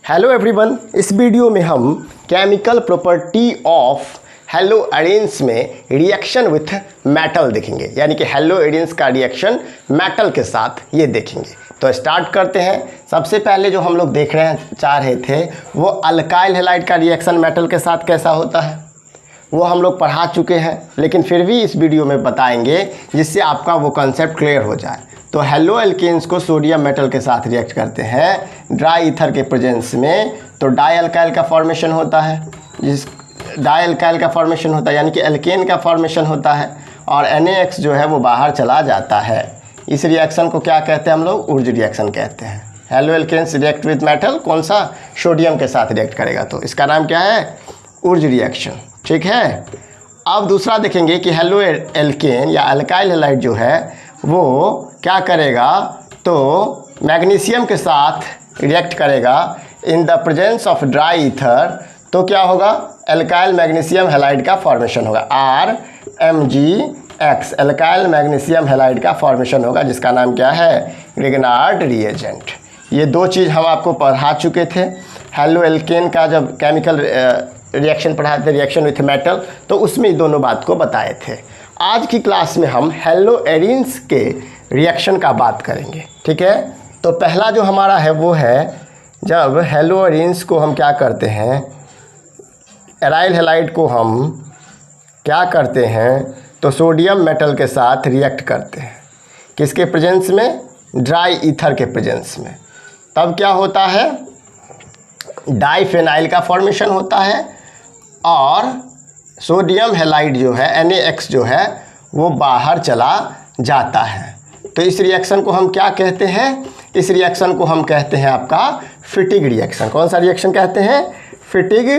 Hello everyone, इस video में हम केमिकल प्रॉपर्टी ऑफ हेलोएरिन्स में रिएक्शन विथ मेटल देखेंगे, यानी कि हेलोएरिन्स का रिएक्शन मेटल के साथ ये देखेंगे। तो स्टार्ट करते हैं। सबसे पहले जो हम लोग देख रहे हैं चाह रहे थे वो अल्काइल हैलाइड का रिएक्शन मेटल के साथ कैसा होता है, वो हम लोग पढ़ा चुके हैं, लेकिन फिर भी इस वीडियो में बताएंगे जिससे आपका वो कॉन्सेप्ट क्लियर हो जाए। तो हेलो एल्केन्स को सोडियम मेटल के साथ रिएक्ट करते हैं ड्राई ईथर के प्रेजेंस में, तो डाई अल्काइल का फॉर्मेशन होता है, जिस डाई अल्काइल का फॉर्मेशन होता है यानी कि एल्केन का फॉर्मेशन होता है, और NaX जो है वो बाहर चला जाता है। इस रिएक्शन को क्या कहते हैं हम लोग? उर्ज रिएक्शन कहते हैं। Haloalkanes react with metal, कौन सा? सोडियम के साथ रिएक्ट करेगा, तो इसका नाम क्या है? उर्ज रिएक्शन। ठीक है। अब दूसरा देखेंगे कि हेलो एल्केन या अल्काइल हैलाइड जो है वो क्या करेगा, तो मैग्नीशियम के साथ रिएक्ट करेगा in the presence of dry ether, तो क्या होगा? एल्काइल मैग्नीशियम हैलाइड का फॉर्मेशन होगा, RMgX, एल्काइल मैग्नीशियम हैलाइड का फॉर्मेशन होगा, जिसका नाम क्या है? Grignard reagent. ये दो चीज़ हम आपको पढ़ा चुके थे। हेलो एल्केन का जब केमिकल रिएक्शन पढ़ाए थे, रिएक्शन विथ मेटल, तो उसमें दोनों बात को बताए थे। आज की क्लास में हम हेलोएरिन्स के रिएक्शन का बात करेंगे। ठीक है। तो पहला जो हमारा है वो है, जब हेलोएरिन्स को हम क्या करते हैं, एराइल हैलाइड को हम क्या करते हैं, तो सोडियम मेटल के साथ रिएक्ट करते हैं। किसके प्रेजेंस में? ड्राई ईथर के प्रेजेंस में। तब क्या होता है? डाईफेनाइल का फॉर्मेशन होता है और सोडियम हैलाइड जो है NaX जो है वो बाहर चला जाता है। तो इस रिएक्शन को हम क्या कहते हैं? इस रिएक्शन को हम कहते हैं आपका फिटिग रिएक्शन। कौन सा रिएक्शन कहते हैं? फिटिग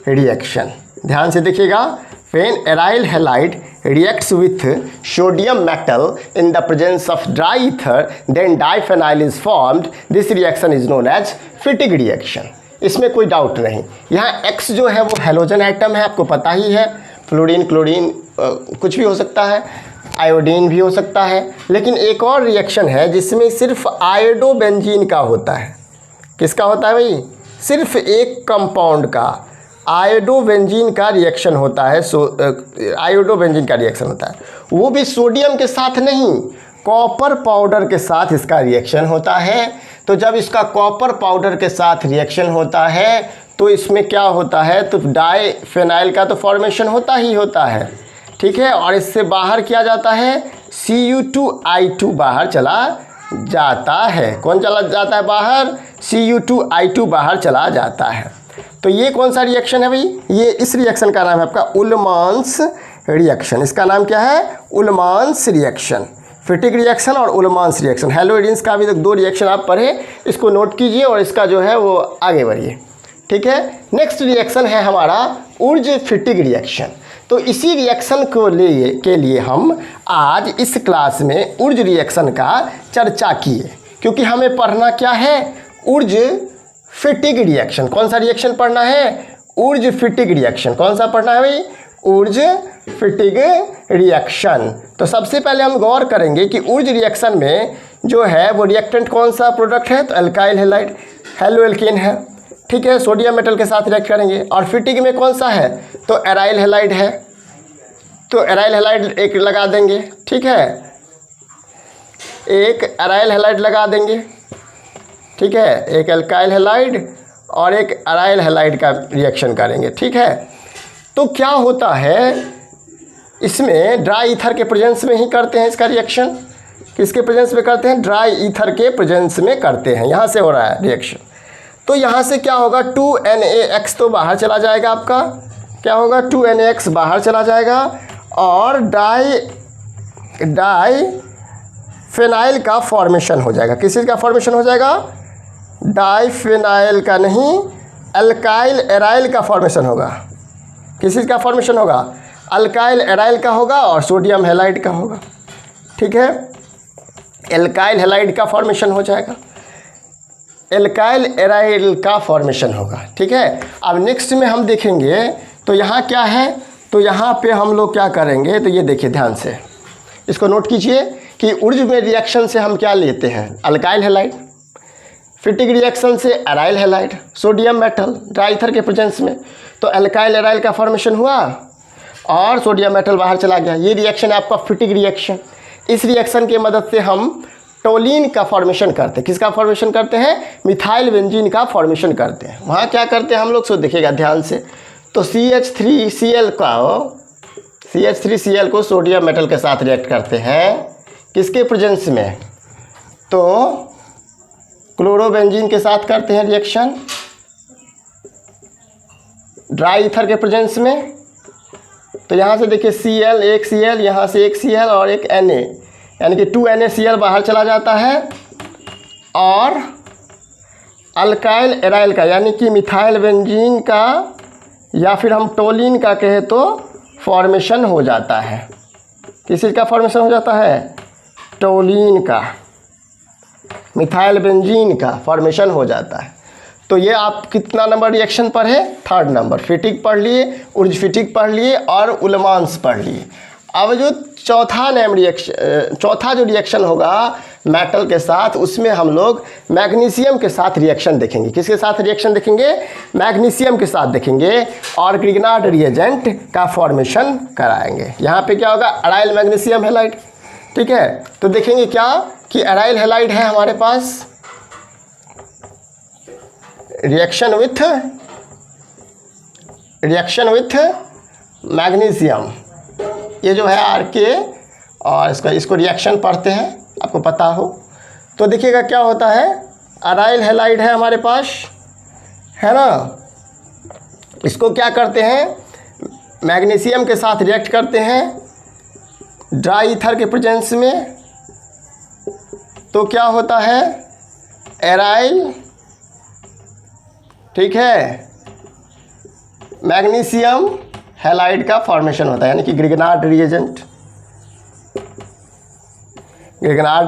रिएक्शन। ध्यान से देखिएगा। When aryl halide reacts with sodium metal in the presence of dry ether, then diphenyl is formed. This reaction is known as Fittig reaction. इसमें कोई डाउट नहीं। यहाँ X जो है वो हेलोजन एटम है, आपको पता ही है। फ्लोरीन, क्लोरीन कुछ भी हो सकता है, आयोडीन भी हो सकता है। लेकिन एक और रिएक्शन है जिसमें सिर्फ आयोडोबेंजीन का होता है। किसका होता है भाई? सिर्फ एक कंपाउंड का, आयोडोबेंजीन का रिएक्शन होता है। आयोडोबेंजीन का रिएक्शन होता है, वो भी सोडियम के साथ नहीं, कॉपर पाउडर के साथ इसका रिएक्शन होता है। तो जब इसका कॉपर पाउडर के साथ रिएक्शन होता है तो इसमें क्या होता है, तो डाईफेनाइल का तो फॉर्मेशन होता ही होता है। ठीक है। और इससे बाहर किया जाता है, Cu2I2 बाहर चला जाता है। कौन चला जाता है बाहर? Cu2I2 बाहर चला जाता है। तो ये कौन सा रिएक्शन है भाई? ये इस रिएक्शन का नाम है आपका उल्मांस रिएक्शन। इसका नाम क्या है? उल्मांस रिएक्शन। फिटिग रिएक्शन और उल्मांस रिएक्शन। हेलोएरिन्स का अभी तक दो रिएक्शन आप पढ़े, इसको नोट कीजिए और इसका जो है वो आगे बढ़िए। ठीक है। नेक्स्ट रिएक्शन है हमारा उर्ज फिटिग रिएक्शन। तो इसी रिएक्शन को के लिए हम आज इस क्लास में उर्ज रिएक्शन का चर्चा किए, क्योंकि हमें पढ़ना क्या है? उर्ज फिटिग रिएक्शन। कौन सा रिएक्शन पढ़ना है? उर्ज फिटिग रिएक्शन। कौन सा पढ़ना है भाई? उर्ज फिटिग रिएक्शन। तो सबसे पहले हम गौर करेंगे कि उर्ज रिएक्शन में जो है वो रिएक्टेंट कौन सा प्रोडक्ट है, तो अल्काइल हैलाइड, हेलो एल्केन है। ठीक है। सोडियम मेटल के साथ रिएक्ट करेंगे। और फिटिग में कौन सा है, तो एराइल हैलाइड है, तो एराइल हैलाइड एक लगा देंगे। ठीक है। एक एराइल हैलाइड लगा देंगे। ठीक है। एक अल्काइल हैलाइड और एक एराइल हैलाइड का रिएक्शन करेंगे। ठीक है। तो क्या होता है, इसमें ड्राई ईथर के प्रेजेंस में ही करते हैं इसका रिएक्शन। किसके प्रेजेंस में करते हैं? ड्राई ईथर के प्रेजेंस में करते हैं। यहाँ से हो रहा है रिएक्शन। तो यहाँ से क्या होगा, 2NaX तो बाहर चला जाएगा आपका। क्या होगा? 2NaX बाहर चला जाएगा और डाईफेनाइल का फॉर्मेशन हो जाएगा। किस चीज़ का फॉर्मेशन हो जाएगा? डाईफेनाइल का नहीं, अल्काइल एराइल का फॉर्मेशन होगा। किस चीज़ का फॉर्मेशन होगा? अल्काइल एराइल का होगा और सोडियम हैलाइड का होगा। ठीक है। एल्काइल हैलाइड का फॉर्मेशन हो जाएगा, एल्काइल एराइल का फॉर्मेशन होगा। ठीक है। अब नेक्स्ट में हम देखेंगे, तो यहाँ क्या है, तो यहाँ पे हम लोग क्या करेंगे, तो ये देखिए ध्यान से इसको नोट कीजिए कि उर्ज में रिएक्शन से हम क्या लेते हैं? अल्काइल हैलाइड, फिटिक रिएक्शन से aryl halide sodium metal dry ether के प्रेजेंस में, तो एल्काइल एराइल का फॉर्मेशन हुआ और सोडियम मेटल बाहर चला गया। ये रिएक्शन है आपका फिटिक रिएक्शन। इस रिएक्शन की मदद से हम टोलिन का फॉर्मेशन करते हैं। किसका फॉर्मेशन करते हैं? मिथाइल बेंजीन का फॉर्मेशन करते हैं। वहाँ क्या करते हैं हम लोग, सो देखिएगा ध्यान से। तो CH3Cl को सोडियम मेटल के साथ रिएक्ट करते हैं। किसके प्रेजेंस में? तो क्लोरोबेंजीन के साथ करते हैं रिएक्शन ड्राई ईथर के प्रेजेंस में। तो यहाँ से देखिए Cl, एक Cl, यहाँ से एक Cl और एक Na, यानी कि 2NaCl बाहर चला जाता है और अल्काइल एराइल का यानी कि मिथाइल बेंजीन का या फिर हम टोलिन का कहे तो फॉर्मेशन हो जाता है। किस चीज़ का फॉर्मेशन हो जाता है? टोलिन का, मिथाइल बेंजीन का फॉर्मेशन हो जाता है। तो ये आप कितना नंबर रिएक्शन पर है? 3rd number. फिटिक पढ़ लिए, उर्ज फिटिक पढ़ लिए और उलेमांस पढ़ लिए। अब जो चौथा जो रिएक्शन होगा मेटल के साथ, उसमें हम लोग मैग्नीशियम के साथ रिएक्शन देखेंगे। किसके साथ रिएक्शन देखेंगे? मैग्नीशियम के साथ देखेंगे और ग्रिग्नार्ड रिएजेंट का फॉर्मेशन कराएंगे। यहाँ पे क्या होगा? Aryl magnesium halide. ठीक है, तो देखेंगे क्या कि एराइल हैलाइड है हमारे पास, रिएक्शन विथ मैग्नीशियम, ये जो है RK, और इसको रिएक्शन पढ़ते हैं, आपको पता हो। तो देखिएगा क्या होता है, एराइल हैलाइड है हमारे पास, है ना। इसको क्या करते हैं? मैग्नीशियम के साथ रिएक्ट करते हैं ड्राई ईथर के प्रेजेंस में। तो क्या होता है? एराइल, ठीक है, मैग्नीशियम हैलाइड का फॉर्मेशन होता है, यानी कि ग्रिग्नार्ड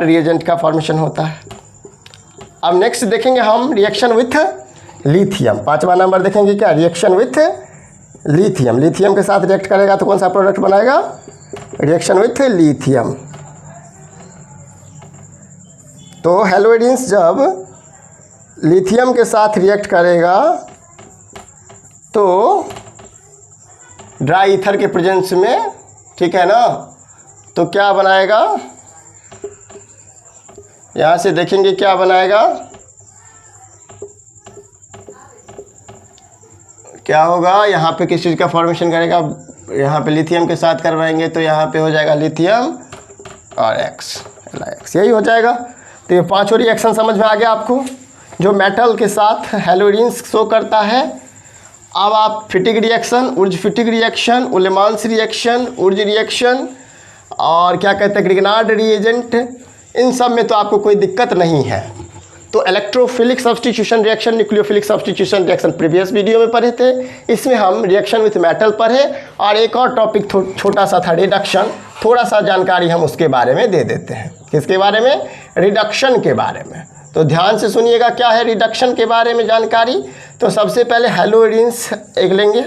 रिएजेंट का फॉर्मेशन होता है। अब नेक्स्ट देखेंगे हम रिएक्शन विथ लिथियम। 5वां नंबर देखेंगे क्या? Reaction with lithium. लिथियम के साथ रिएक्ट करेगा तो कौन सा प्रोडक्ट बनाएगा? Reaction with lithium. तो हैलोइडिन्स जब लिथियम के साथ रिएक्ट करेगा तो ड्राई ईथर के प्रेजेंस में, ठीक है ना, तो क्या बनाएगा? यहाँ से देखेंगे क्या बनाएगा, क्या होगा? यहाँ पे किस चीज़ का फॉर्मेशन करेगा? यहाँ पे लिथियम के साथ करवाएंगे तो यहाँ पे हो जाएगा लिथियम और X, यही हो जाएगा। तो ये 5 रिएक्शन समझ में आ गया आपको, जो मेटल के साथ हैलोइडिन्स शो करता है। अब आप फिटिक reaction, Wurtz Fittig reaction, Ullmann's reaction, उर्ज रिएक्शन और क्या कहते हैं ग्रिग्नार्ड रिएजेंट, इन सब में तो आपको कोई दिक्कत नहीं है। तो electrophilic substitution reaction, nucleophilic substitution reaction previous video में पढ़े थे। इसमें हम रिएक्शन विथ मेटल पढ़े और एक और टॉपिक छोटा सा था रिडक्शन, थोड़ा सा जानकारी हम उसके बारे में दे देते हैं। किसके बारे में? रिडक्शन के बारे में। तो ध्यान से सुनिएगा क्या है रिडक्शन के बारे में जानकारी। तो सबसे पहले हैलोइडिन्स एक लेंगे,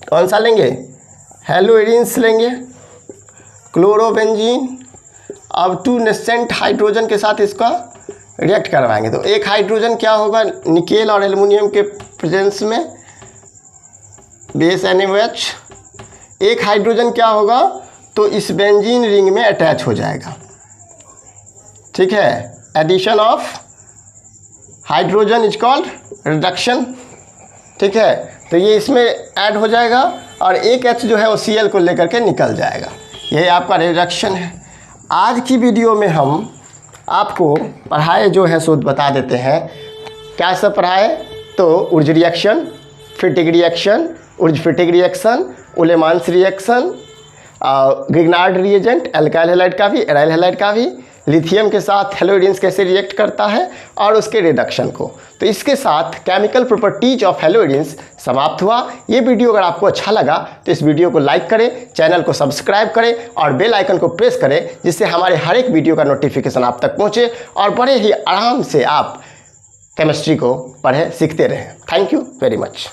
कौन सा लेंगे? हैलोइडिन्स लेंगे, क्लोरोबेंजीन। अब 2 नेसेंट हाइड्रोजन के साथ इसका रिएक्ट करवाएंगे। तो एक हाइड्रोजन क्या होगा? निकेल और एल्युमिनियम के प्रेजेंस में बेस NaOH। एक हाइड्रोजन क्या होगा? तो इस बेंजीन रिंग में अटैच हो जाएगा, ठीक है। Addition of hydrogen is called reduction, ठीक है। तो ये इसमें ऐड हो जाएगा और एक H जो है वो Cl को लेकर के निकल जाएगा। यही आपका रिडक्शन है। आज की वीडियो में हम आपको पढ़ाए जो है सो बता देते हैं। क्या सब पढ़ाए? तो Wurtz reaction, Fittig reaction, Wurtz Fittig reaction, Ullmann's reaction, Grignard reagent, alkyl halide का भी, एराइल हैलाइड का भी, लिथियम के साथ हैलोइडिन्स कैसे रिएक्ट करता है और उसके रिडक्शन को। तो इसके साथ केमिकल प्रॉपर्टीज ऑफ हैलोइडिन्स समाप्त हुआ। ये वीडियो अगर आपको अच्छा लगा तो इस वीडियो को लाइक करें, चैनल को सब्सक्राइब करें और बेल आइकन को प्रेस करें, जिससे हमारे हर एक वीडियो का नोटिफिकेशन आप तक पहुँचे और बड़े ही आराम से आप केमिस्ट्री को पढ़ें, सीखते रहें। Thank you very much.